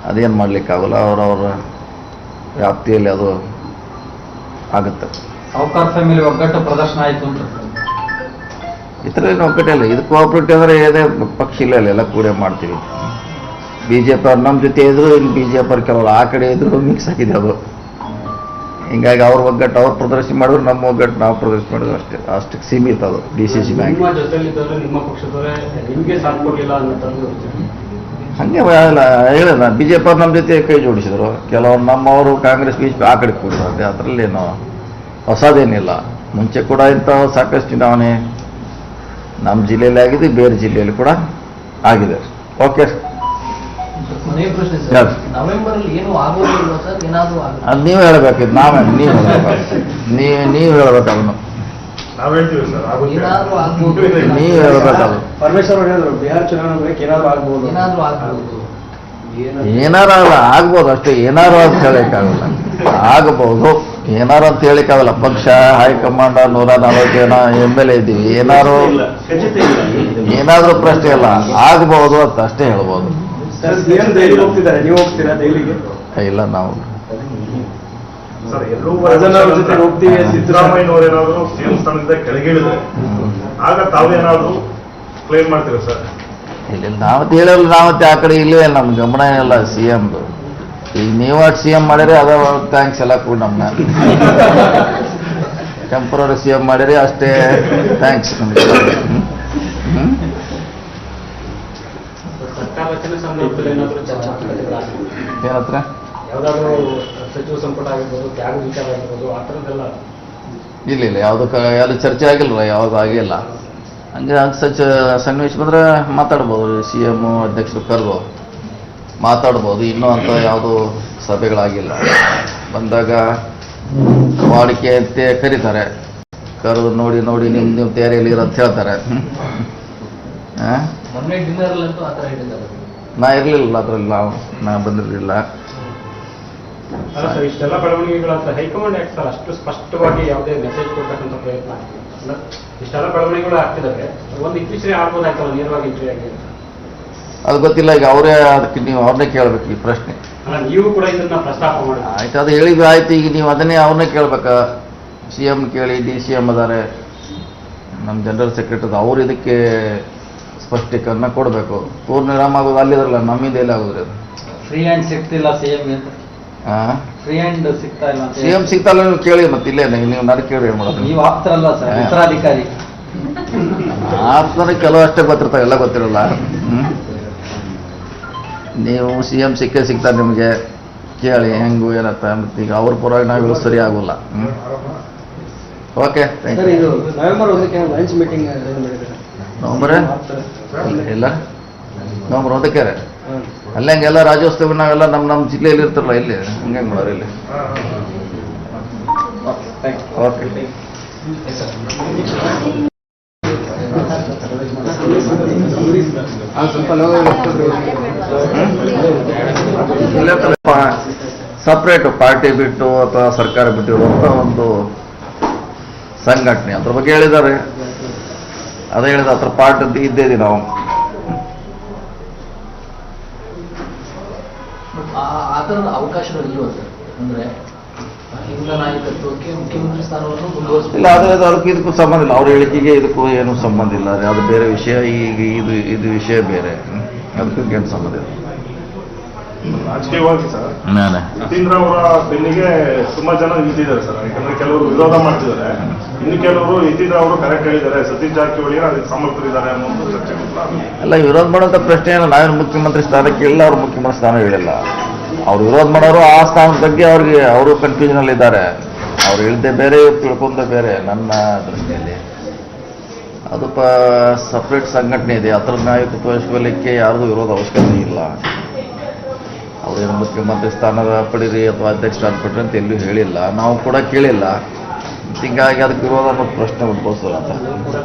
Speaker 2: ಅದೇನು ಮಾಡ್ಲಿಕ್ಕಾಗಲ್ಲ. ಅವ್ರವ್ರ ವ್ಯಾಪ್ತಿಯಲ್ಲಿ ಅದು ಆಗುತ್ತೆ.
Speaker 1: ಸಾವುಕಾರ ಫ್ಯಾಮಿಲಿ ಒಗ್ಗಟ್ಟು ಪ್ರದರ್ಶನ ಆಯ್ತು ಅಂತ.
Speaker 2: ಈ ಥರ ಏನು ಒಗ್ಗಟ್ಟಿಲ್ಲ. ಇದು ಕೋಆಪರೇಟಿವ್ ಅಂದರೆ ಏನೇ ಪಕ್ಷ ಇಲ್ಲ, ಎಲ್ಲ ಕೂಡ ಮಾಡ್ತೀವಿ. BJP ಅವ್ರು ನಮ್ಮ ಜೊತೆ ಇದ್ರು, ಇಲ್ಲಿ BJP ಅವ್ರು ಕೆಲವರು ಆ ಕಡೆ ಇದ್ರು, ಮಿಕ್ಸ್ ಆಗಿದೆ ಅದು. ಹಿಂಗಾಗಿ ಅವ್ರ ಒಗ್ಗಟ್ಟು ಅವ್ರು ಪ್ರದರ್ಶನ ಮಾಡಿದ್ರು, ನಮ್ಮ ಒಗ್ಗಟ್ಟು ನಾವು ಪ್ರದರ್ಶನ ಮಾಡಿದ್ರು, ಅಷ್ಟಕ್ಕೆ ಸೀಮಿತ ಅದು DCC ಬ್ಯಾಂಕ್.
Speaker 4: ನಿಮ್ಮ ಜೊತೆಲಿದ್ದವರು ನಿಮ್ಮ ಪಕ್ಷದವರೇ ನಿಮಗೆ ಸಾಥ್ ಕೊಡಲಿಲ್ಲ ಅನ್ನೋ ಥರ
Speaker 2: ಹಂಗೆ ಹೇಳಿದ BJP ಅವ್ರು ನಮ್ಮ ಜೊತೆ ಕೈ ಜೋಡಿಸಿದ್ರು. ಕೆಲವರು ನಮ್ಮವರು ಕಾಂಗ್ರೆಸ್ BJP ಆ ಕಡೆ ಕೂಡಿದ್ರು. ಅದರಲ್ಲೇನು ಹೊಸದೇನಿಲ್ಲ. ಮುಂಚೆ ಕೂಡ ಇಂಥ ಸಾಕಷ್ಟು ಚುನಾವಣೆ ನಮ್ಮ ಜಿಲ್ಲೆಯಲ್ಲಿ ಆಗಿದೆ, ಬೇರೆ ಜಿಲ್ಲೆಯಲ್ಲಿ ಕೂಡ ಆಗಿದೆ. ಓಕೆ,
Speaker 6: ಕೊನೆಯ ಪ್ರಶ್ನೆ
Speaker 2: ಯಾರು?
Speaker 6: ಸರ್, ನವೆಂಬರ್ ಅಲ್ಲಿ ಏನು ಆಗೋದಿಲ್ಲ ಸರ್? ಏನಾದರೂ
Speaker 2: ಅದು ನೀವು ಹೇಳಬೇಕಿದ್ದು, ನೀವು ಹೇಳಬೇಕು. ನೀವು ಹೇಳಬೇಕು ಅದನ್ನು,
Speaker 3: ನಾವ್ ಹೇಳ್ತೀವಿ ಸರ್, ಆಗುತ್ತೆ.
Speaker 6: ಏನಾದರೂ ಆಗ್ಬೋದು.
Speaker 2: ನೀವು ಹೇಳಬೇಕದು.
Speaker 4: ಪರಮೇಶ್ವರ್ ಅವರು ಹೇಳಿದ್ರು ಬಿಹಾರ ಚುನಾವಣೆ ಬಳಿಕ ಏನಾದ್ರು ಆಗ್ಬೋದು.
Speaker 6: ಏನಾದರೂ ಆಗ್ಬೋದು.
Speaker 2: ಏನಾರ ಅಲ್ಲ, ಆಗ್ಬೋದು ಅಷ್ಟೇ. ಏನಾರು ಅಂತ ಹೇಳಕ್ಕಾಗಲ್ಲ, ಆಗಬಹುದು. ಏನಾರು ಅಂತ ಹೇಳಿಕ್ಕಾಗಲ್ಲ. ಪಕ್ಷ ಹೈಕಮಾಂಡ್ 140 ಜನ MLA ಇದ್ದೀವಿ. ಏನಾದ್ರೂ ಪ್ರಶ್ನೆ ಇಲ್ಲ, ಆಗಬಹುದು ಅಂತ ಅಷ್ಟೇ ಹೇಳ್ಬೋದು.
Speaker 4: ಡೈಲಿ ಹೋಗ್ತಿದ್ದಾರೆ, ನೀವು ಹೋಗ್ತೀರಾ ಡೈಲಿಗೆ?
Speaker 2: ಇಲ್ಲ, ನಾವು
Speaker 3: ಸರ್, ಎಲ್ಲರೂ
Speaker 4: ಜೊತೆ ಹೋಗ್ತೀವಿ.
Speaker 3: ಸಿದ್ದರಾಮಯ್ಯನವರು ಏನಾದ್ರು CM ಸ್ಥಾನದಿಂದ ಕೆಳಗಿಳಿದ್ರೆ ಆಗ ತಾವೇನಾದ್ರು ಕ್ಲೈಮ್ ಮಾಡ್ತೀರಾ ಸರ್?
Speaker 2: ಇಲ್ಲ, ನಾವತ್ತು ಹೇಳಲ್ಲ. ನಾವತ್ತೆ ಆ ಕಡೆ ಇಲ್ಲವೇ ಇಲ್ಲ, ನಮ್ಮ ಗಮನ ಇಲ್ಲ CM. ಈಗ ನೀವು CM ಮಾಡಿರಿ, ಅದ ಥ್ಯಾಂಕ್ಸ್ ಎಲ್ಲ ಕೂಡ ನಮ್ಮನ್ನ ಟೆಂಪರರಿ CM ಮಾಡಿರಿ, ಅಷ್ಟೇ ಥ್ಯಾಂಕ್ಸ್ ನಮ್ಗೆ.
Speaker 4: ಸರ್ಕಾರ ರಚನೆ ಸಂದರ್ಭದಲ್ಲಿ ಏನಾದರೂ ಚರ್ಚೆ
Speaker 2: ಏನತ್ರ
Speaker 4: ಯಾವ್ದಾದ್ರು ಸಚಿವ ಸಂಪುಟ ಆಗಿರ್ಬೋದು, ತ್ಯಾಗ ವಿಚಾರ ಆಗಿರ್ಬೋದು, ಆ ಥರದ್ದೆಲ್ಲ
Speaker 2: ಇಲ್ಲ ಯಾವುದು ಚರ್ಚೆ ಆಗಿಲ್ಲ, ಯಾವುದು ಆಗಿಲ್ಲ. ಹಂಗೆ ಸನ್ನಿವೇಶ ಬಂದ್ರೆ ಮಾತಾಡ್ಬೋದು. CM ಅಧ್ಯಕ್ಷರು ಕರೆದು ಮಾತಾಡ್ಬೋದು. ಇನ್ನೂ ಅಂತ ಯಾವುದು ಸಭೆಗಳಾಗಿಲ್ಲ. ಬಂದಾಗ ವಾಡಿಕೆ ಅಂತ ಕರೀತಾರೆ, ಕರೆದು ನೋಡಿ ನಿಮ್ಮ ತಯಾರಿಯಲ್ಲಿ ಇರೋದು ಹೇಳ್ತಾರೆ.
Speaker 6: ಮೊನ್ನೆ ಡಿನ್ನರ್ ಅಂತೂ ಆ ಥರ ಹೇಳಿದ್ದಾರೆ.
Speaker 2: ನಾ ಇರಲಿಲ್ಲ ಅದರಲ್ಲಿ, ನಾ ಬಂದಿರಲಿಲ್ಲ.
Speaker 4: ಅಲ್ಲ ಸರ್, ಇಷ್ಟೆಲ್ಲ ಬೆಳವಣಿಗೆಗಳಾದ್ರೆ ಹೈಕಮಾಂಡ್ ಯಾಕೆ ಸರ್ ಅಷ್ಟು ಸ್ಪಷ್ಟವಾಗಿ ಯಾವುದೇ ಮೆಸೇಜ್ ಕೊಡ್ತಕ್ಕಂಥ ಪ್ರಯತ್ನ ಆಗ್ತಿದೆ? ಅಂದ್ರೆ ಇಷ್ಟೆಲ್ಲ ಬೆಳವಣಿಗೆಗಳು ಆಗ್ತಿದ್ದಾರೆ, ಒಂದು ಇತ್ತೀಚೆಗೆ ಆಗ್ಬೋದಾಯ್ತಲ್ಲ ನೇರವಾಗಿ ಎಂಟ್ರಿ ಆಗಿ?
Speaker 2: ಅದು ಗೊತ್ತಿಲ್ಲ. ಈಗ ಅದಕ್ಕೆ ನೀವು ಅವ್ರನ್ನೇ ಕೇಳಬೇಕು ಈ ಪ್ರಶ್ನೆ.
Speaker 4: ಅಲ್ಲ, ನೀವು ಕೂಡ ಇದನ್ನ ಪ್ರಸ್ತಾಪ ಮಾಡಿ.
Speaker 2: ಆಯ್ತು, ಅದು ಹೇಳಿದ್ವಿ ಆಯ್ತು. ಈಗ ನೀವು ಅದನ್ನೇ ಅವ್ರನ್ನೇ ಕೇಳ್ಬೇಕಾ? CM ಕೇಳಿ, DCM ಅದಾರೆ, ನಮ್ಮ ಜನರಲ್ ಸೆಕ್ರೆಟರಿ, ಅವ್ರು ಇದಕ್ಕೆ ಸ್ಪಷ್ಟೀಕರಣ ಕೊಡಬೇಕು. ಪೂರ್ಣ ವಿರಾಮ ಆಗೋದು ಅಲ್ಲಿದ್ರಲ್ಲ, ನಮ್ಮಿಂದ ಎಲ್ಲಿ ಆಗೋದ್ರಿ ಅದು?
Speaker 1: ಫ್ರೀ ಹ್ಯಾಂಡ್ ಸಿಗ್ತಿಲ್ಲ CM ಅಂತ. ಫ್ರೀ ಹ್ಯಾಂಡ್ ಸಿಗ್ತಾ ಇಲ್ಲ ಅಂತ
Speaker 2: CM ಸಿಗ್ತಲ್ಲ, ನೀವು ಕೇಳಿ. ಮತ್ತೆ ಇಲ್ಲೇ ನೀವು ನನಗೆ ಕೇಳಿ ಏನು ಮಾಡೋದು?
Speaker 1: ನೀವು ಆಗ್ತಾರಲ್ಲ ಸರ್, ಉತ್ತರಾಧಿಕಾರಿ.
Speaker 2: ನನಗೆ ಕೆಲವು ಅಷ್ಟೇ ಗೊತ್ತಿರ್ತಾವೆ, ಎಲ್ಲ ಗೊತ್ತಿರಲ್ಲ. ನೀವು CM ಸಿಗ್ತಾರೆ ನಿಮಗೆ, ಕೇಳಿ ಹೆಂಗು ಏನತ್ತ. ಮತ್ತೆ ಈಗ ಅವ್ರ ಪರವಾಗಿ ನಾವು ಸರಿ ಆಗೋಲ್ಲ. Okay thank
Speaker 7: sir,
Speaker 2: you.
Speaker 7: ಇದು ನವೆಂಬರ್ 1ಕ್ಕೆ ಲಂಚ್ ಮೀಟಿಂಗ್
Speaker 2: ನವಂಬರ್ ಇಲ್ಲ ನವಂಬರ್ 1ಕ್ಕೆ ಅಲ್ಲೇ ಹಂಗೆಲ್ಲ ರಾಜ್ಯೋತ್ಸವ ನಾವೆಲ್ಲ ನಮ್ಮ ಜಿಲ್ಲೆಯಲ್ಲಿ ಇರ್ತಾರಲ್ಲ ಇಲ್ಲಿ ಹಂಗೆ ಮಾಡೋರು ಇಲ್ಲಿ. ಓಕೆ ಸಪ್ರೇಟು ಪಾರ್ಟಿ ಬಿಟ್ಟು ಅಥವಾ ಸರ್ಕಾರ ಬಿಟ್ಟಿರುವಂಥ ಒಂದು ಸಂಘಟನೆ ಅದ್ರ ಬಗ್ಗೆ ಹೇಳಿದ್ದಾರೆ. ಅದೇ ಹೇಳಿದ ಅದ್ರ ಪಾರ್ಟ್ ಅಂತ ಇದ್ದೇವೆ ನಾವು.
Speaker 6: ಆ ಥರದ ಅವಕಾಶಗಳು ಇಲ್ವ ಸರ್? ಅಂದ್ರೆ ಹಿಂದ ನಾಯಕತ್ವಕ್ಕೆ ಮುಖ್ಯಮಂತ್ರಿ ಸ್ಥಾನವನ್ನು ಮುಂದುವರಿಸಬೇಕು.
Speaker 2: ಇಲ್ಲ ಅದೇ ಅದಕ್ಕೂ ಇದಕ್ಕೂ ಸಂಬಂಧ ಇಲ್ಲ. ಅವ್ರ ಹೇಳಿಕೆಗೆ ಇದಕ್ಕೂ ಏನೂ ಸಂಬಂಧ ಇಲ್ಲ. ಅದು ಬೇರೆ ವಿಷಯ. ಈಗ ಇದು ವಿಷಯ ಬೇರೆ. ಅದಕ್ಕೂ ಏನು ಸಂಬಂಧ ಇಲ್ಲ.
Speaker 3: ರಾಜಕೀಯವಾಗಿ ಸರ್
Speaker 2: ನಾನೇ
Speaker 3: ಯತೀಂದ್ರ ಅವರ ಬೆನ್ನಿಗೆ ತುಂಬಾ ಜನ ನಿಂತಿದ್ದಾರೆ ಸರ್. ಯಾಕಂದ್ರೆ ಕೆಲವರು ವಿರೋಧ ಮಾಡ್ತಿದ್ದಾರೆ, ಇನ್ನು ಕೆಲವರು ಯತೀಂದ್ರ ಅವರು ಕರೆಕ್ಟ್ ಹೇಳಿದ್ದಾರೆ, ಸತೀಶ್ ಜಾರಕಿಹೊಳಿ ಅದಕ್ಕೆ ಸಮರ್ಥರಿದ್ದಾರೆ ಅನ್ನೋ ಒಂದು ಚರ್ಚೆ.
Speaker 2: ಎಲ್ಲ ವಿರೋಧ ಮಾಡೋಂಥ ಪ್ರಶ್ನೆ ಇಲ್ಲ. ನಾವೇನು ಮುಖ್ಯಮಂತ್ರಿ ಸ್ಥಾನಕ್ಕೆ ಇಲ್ಲ, ಅವ್ರು ಮುಖ್ಯಮಂತ್ರಿ ಸ್ಥಾನ ಹೇಳಿಲ್ಲ. ಅವ್ರು ವಿರೋಧ ಮಾಡೋರು ಆ ಸ್ಥಾನದ ಬಗ್ಗೆ ಅವರು ಕನ್ಫ್ಯೂಷನ್ ಇದ್ದಾರೆ. ಅವ್ರು ಹೇಳಿದ್ದೆ ಬೇರೆ, ತಿಳ್ಕೊಂಡೆ ಬೇರೆ. ನನ್ನ ದೃಷ್ಟಿಯಲ್ಲಿ ಅದು ಸಪ್ರೇಟ್ ಸಂಘಟನೆ ಇದೆ. ಅದರ ನಾಯಕತ್ವ ವಹಿಸ್ಕೊಳ್ಳಿಕ್ಕೆ ಯಾರ್ದು ವಿರೋಧ ಅವಶ್ಯಕತೆ ಇಲ್ಲ. ಅವ್ರೇನು ಮುಖ್ಯಮಂತ್ರಿ ಸ್ಥಾನ ಪಡೀರಿ ಅಥವಾ ಅಧ್ಯಕ್ಷ ಸ್ಥಾನ ಪಡ್ರಿ ಅಂತ ಎಲ್ಲೂ ಹೇಳಿಲ್ಲ, ನಾವು ಕೂಡ ಕೇಳಿಲ್ಲ. ಹೀಗಾಗಿ ಅದಕ್ಕೆ ವಿರೋಧ ಅನ್ನೋ ಪ್ರಶ್ನೆ ಉದ್ಭವಿಸಲ್ಲ ಅಂತ.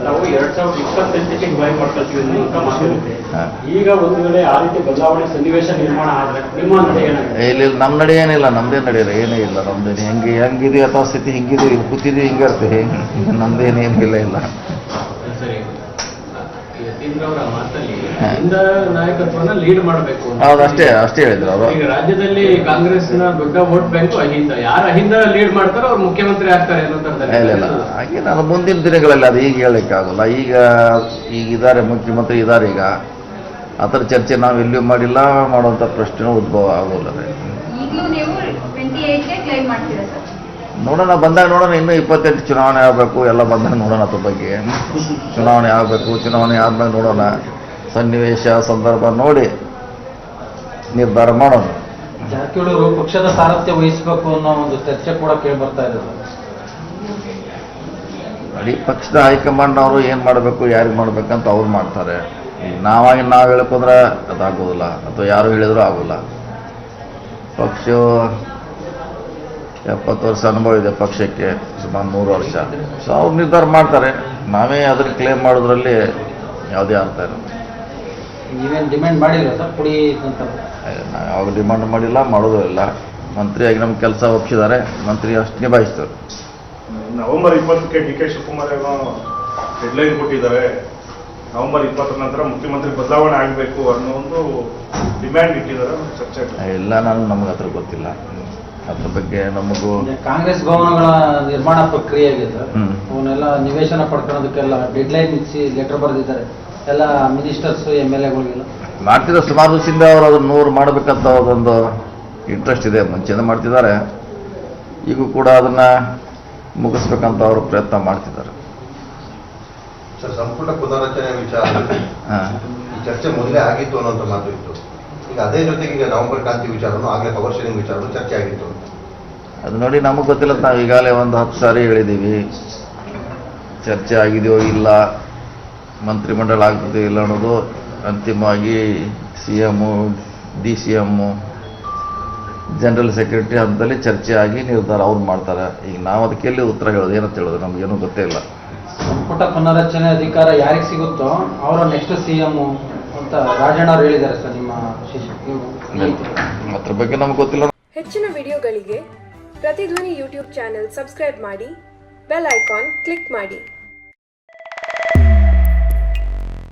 Speaker 4: ನಾವು 2028ಕ್ಕೆ ಹಿಂಗಾಗಿ ಮಾಡ್ಕೊಳ್ತೀವಿ ಅನ್ನೋ ಮೂಲಕ ಮಾತಾಡಿದ್ದೆ.
Speaker 2: ಹಾ.
Speaker 4: ಈಗ ಒಂದು ವೇಳೆ ಆ ರೀತಿ ಬದಲಾವಣೆ ಸನ್ನಿವೇಶ ನಿರ್ಮಾಣ ಆದ್ರೆ ನಿಮ್ಮ ನಡೆ ಏನಾಗುತ್ತೆ?
Speaker 2: ಇಲ್ಲಿ ನಮ್ಮ ನಡೆ ಏನಿಲ್ಲ, ನಮ್ದೇ ನಡೆಯಿಲ್ಲ, ಏನೂ ಇಲ್ಲ. ನಮ್ದೇನು ಹೆಂಗಿದೆ ಅಥವಾ ಸ್ಥಿತಿ ಹಿಂಗಿದೆ, ಇಲ್ಲಿ ಕೂತಿದ್ವಿ ಹಿಂಗೆ ಇರ್ತೀವಿ. ನಮ್ದೇನೇನು ಇಲ್ಲ.
Speaker 4: ಸರಿ, ಯತೀಂದ್ರ ಅವರ ಮಾತಲ್ಲಿ ಹಿಂದ ನಾಯಕತ್ವನ ಲೀಡ್ ಮಾಡಬೇಕು ಅಂತ.
Speaker 2: ಹೌದು, ಅಷ್ಟೇ ಹೇಳಿದ್ರು ಅವರು.
Speaker 4: ಈಗ ರಾಜ್ಯದಲ್ಲಿ ಕಾಂಗ್ರೆಸ್ನ ದೊಡ್ಡ ವೋಟ್ ಬ್ಯಾಂಕ್ ಅಹಿಂದ. ಯಾರು ಅಹಿಂದ ಲೀಡ್ ಮಾಡ್ತಾರೋ ಅವ್ರು ಮುಖ್ಯಮಂತ್ರಿ ಆಗ್ತಾರೆ ಅನ್ನೋ
Speaker 2: ಇಲ್ಲ ಹಾಗೆ ನಾನು ಮುಂದಿನ ದಿನಗಳಲ್ಲಿ ಅದು ಈಗ ಹೇಳಲಿಕ್ಕೆ ಆಗೋಲ್ಲ. ಈಗ ಇದ್ದಾರೆ, ಮುಖ್ಯಮಂತ್ರಿ ಇದ್ದಾರೆ. ಈಗ ಆ ಥರ ಚರ್ಚೆ ನಾವು ಎಲ್ಲಿಯೂ ಮಾಡಿಲ್ಲ, ಮಾಡುವಂಥ ಪ್ರಶ್ನೆ ಉದ್ಭವ ಆಗೋಲ್ಲ.
Speaker 8: ಈಗಲೂ ನೀವು 28ಗೆ ಕ್ಲೈಮ್ ಮಾಡ್ತೀರಾ ಸರ್?
Speaker 2: ನೋಡೋಣ, ಬಂದಾಗ ನೋಡೋಣ. ಇನ್ನೂ 28 ಚುನಾವಣೆ ಆಗಬೇಕು, ಎಲ್ಲ ಬಂದಾಗ ನೋಡೋಣ ಅದ್ರ ಬಗ್ಗೆ. ಚುನಾವಣೆ ಆಗಬೇಕು, ಚುನಾವಣೆ ಆದ್ಮೇಲೆ ನೋಡೋಣ. ಸನ್ನಿವೇಶ ಸಂದರ್ಭ ನೋಡಿ ನಿರ್ಧಾರ ಮಾಡೋಣ.
Speaker 1: ಜಾರಕಿಹೊಳಿ ಅವರು ಪಕ್ಷದ ಸಾರಥ್ಯ ವಹಿಸಬೇಕು ಅನ್ನೋ ಒಂದು ಚರ್ಚೆ ಕೂಡ ಕೇಳಿ ಬರ್ತಾ ಇದೆ.
Speaker 2: ಇಡೀ ಪಕ್ಷದ ಹೈಕಮಾಂಡ್ ಅವರು ಏನು ಮಾಡಬೇಕು, ಯಾರಿಗೆ ಮಾಡಬೇಕಂತ ಅವ್ರು ಮಾಡ್ತಾರೆ. ನಾವು ಹೇಳ್ಕೊಂಡ್ರೆ ಅದಾಗೋದಿಲ್ಲ, ಅಥವಾ ಯಾರು ಹೇಳಿದ್ರು ಆಗೋಲ್ಲ. ಪಕ್ಷ 70 ವರ್ಷ ಅನುಭವ ಇದೆ ಪಕ್ಷಕ್ಕೆ, ಸುಮಾರು 100 ವರ್ಷ. ಸೊ ಅವ್ರು ನಿರ್ಧಾರ ಮಾಡ್ತಾರೆ. ನಾವೇ ಅದನ್ನು ಕ್ಲೇಮ್ ಮಾಡೋದ್ರಲ್ಲಿ ಯಾವುದೇ ಅರ್ಥ ಇಲ್ಲ.
Speaker 1: ನೀವೇನು ಡಿಮ್ಯಾಂಡ್ ಮಾಡಿಲ್ಲ ಸರ್ ಕೊಡಿ ಅಂತ?
Speaker 2: ನಾವು ಯಾವಾಗ ಡಿಮಾಂಡ್ ಮಾಡಿಲ್ಲ, ಮಾಡೋದು ಇಲ್ಲ. ಮಂತ್ರಿಯಾಗಿ ನಮ್ಮ ಕೆಲಸ ಒಪ್ಪಿಸಿದ್ದಾರೆ, ಮಂತ್ರಿ ಅಷ್ಟು ನಿಭಾಯಿಸ್ತಾರೆ.
Speaker 3: ನವೆಂಬರ್ 20ಕ್ಕೆ ಡಿ ಕೆ ಶಿವಕುಮಾರ್ ಡೆಡ್ಲೈನ್ ಕೊಟ್ಟಿದ್ದಾರೆ. ನವೆಂಬರ್ 20 ನಂತರ ಮುಖ್ಯಮಂತ್ರಿ ಬದಲಾವಣೆ ಆಗಬೇಕು ಅನ್ನೋ ಒಂದು ಡಿಮ್ಯಾಂಡ್ ಇಟ್ಟಿದ್ದಾರೆ, ಚರ್ಚೆ.
Speaker 2: ಇಲ್ಲ, ನಮ್ಗೆ ಅದ್ರ ಗೊತ್ತಿಲ್ಲ. ಅದ್ರ ಬಗ್ಗೆ ನಮಗೂ
Speaker 1: ಕಾಂಗ್ರೆಸ್ ಭವನಗಳ ನಿರ್ಮಾಣ ಪ್ರಕ್ರಿಯೆ ಆಗಿದೆ. ಅವನ್ನೆಲ್ಲ ನಿವೇಶನ ಪಡ್ಕೊಳ್ಳೋದಕ್ಕೆಲ್ಲ ಡೆಡ್ಲೈನ್ ಇಚ್ಚಿ ಲೆಟರ್ ಬರೆದಿದ್ದಾರೆ ಎಲ್ಲ ಮಿನಿಸ್ಟರ್ಸ್ MLAಗಳಿಗೆಲ್ಲ.
Speaker 2: ಮಾಡ್ತಿದ್ದಾರೆ ಸುಮಾರು ದಿವಸದಿಂದ. ಅವರು ಅದನ್ನು 100 ಮಾಡಬೇಕಂತ ಅದೊಂದು ಇಂಟ್ರೆಸ್ಟ್ ಇದೆ, ಮುಂಚೆನೇ ಮಾಡ್ತಿದ್ದಾರೆ. ಈಗೂ ಕೂಡ ಅದನ್ನ ಮುಗಿಸ್ಬೇಕಂತ ಅವರು ಪ್ರಯತ್ನ ಮಾಡ್ತಿದ್ದಾರೆ.
Speaker 5: ಸರ್, ಸಂಪುಟ ಪುನರಚನೆ ವಿಚಾರದಲ್ಲಿ ಈ ಚರ್ಚೆ ಮೊದಲೇ ಆಗಿತ್ತು ಅನ್ನೋಂಥ ಮಾತು ಇತ್ತು. ಈಗ ಅದೇ ಜೊತೆಗೆ ಈಗ ನವೆಂಬರ್ ಕ್ರಾಂತಿ ವಿಚಾರನೂ ಆಗಲೇ ಪವರ್ ಶೇರಿಂಗ್ ವಿಚಾರನೂ ಚರ್ಚೆ ಆಗಿತ್ತು.
Speaker 2: ಅದು ನೋಡಿ, ನಮಗೆ ಗೊತ್ತಿಲ್ಲ. ನಾವು ಈಗಾಗಲೇ ಒಂದು 10 ಸಾರಿ ಹೇಳಿದ್ದೀವಿ. ಚರ್ಚೆ ಆಗಿದೆಯೋ ಇಲ್ಲ, ಮಂತ್ರಿಮಂಡಲ ಆಗ್ತದೆ ಇಲ್ಲ ಅನ್ನೋದು ಅಂತಿಮವಾಗಿ CM, DCM, ಜನರಲ್ ಸೆಕ್ರೆಟರಿ ಹಂತದಲ್ಲಿ ಚರ್ಚೆ ಆಗಿ ನಿರ್ಧಾರ ಅವ್ರು ಮಾಡ್ತಾರೆ. ಈಗ ನಾವು ಅದಕ್ಕೆ ಎಲ್ಲಿ ಉತ್ತರ ಹೇಳೋದು, ಏನಂತ ಹೇಳೋದು, ನಮಗೇನೂ ಗೊತ್ತೇ ಇಲ್ಲ.
Speaker 1: ಸಂಪುಟ ಪುನರಚನೆ ಅಧಿಕಾರ ಯಾರಿಗೆ ಸಿಗುತ್ತೋ ಅವರ ನೆಕ್ಸ್ಟ್ CM ಅಂತ ರಾಜಣ್ಣ ಅವರು ಹೇಳಿದ್ದಾರೆ ಸರ್. ನಿಮ್ಮ
Speaker 2: ಅದ್ರ ಬಗ್ಗೆ ನಮ್ಗೆ ಗೊತ್ತಿಲ್ಲ.
Speaker 9: ಹೆಚ್ಚಿನ ವಿಡಿಯೋಗಳಿಗೆ ಪ್ರತಿಧ್ವನಿ ಯೂಟ್ಯೂಬ್ ಚಾನೆಲ್ ಸಬ್ಸ್ಕ್ರೈಬ್ ಮಾಡಿ, ಬೆಲ್ ಐಕಾನ್ ಕ್ಲಿಕ್ ಮಾಡಿ.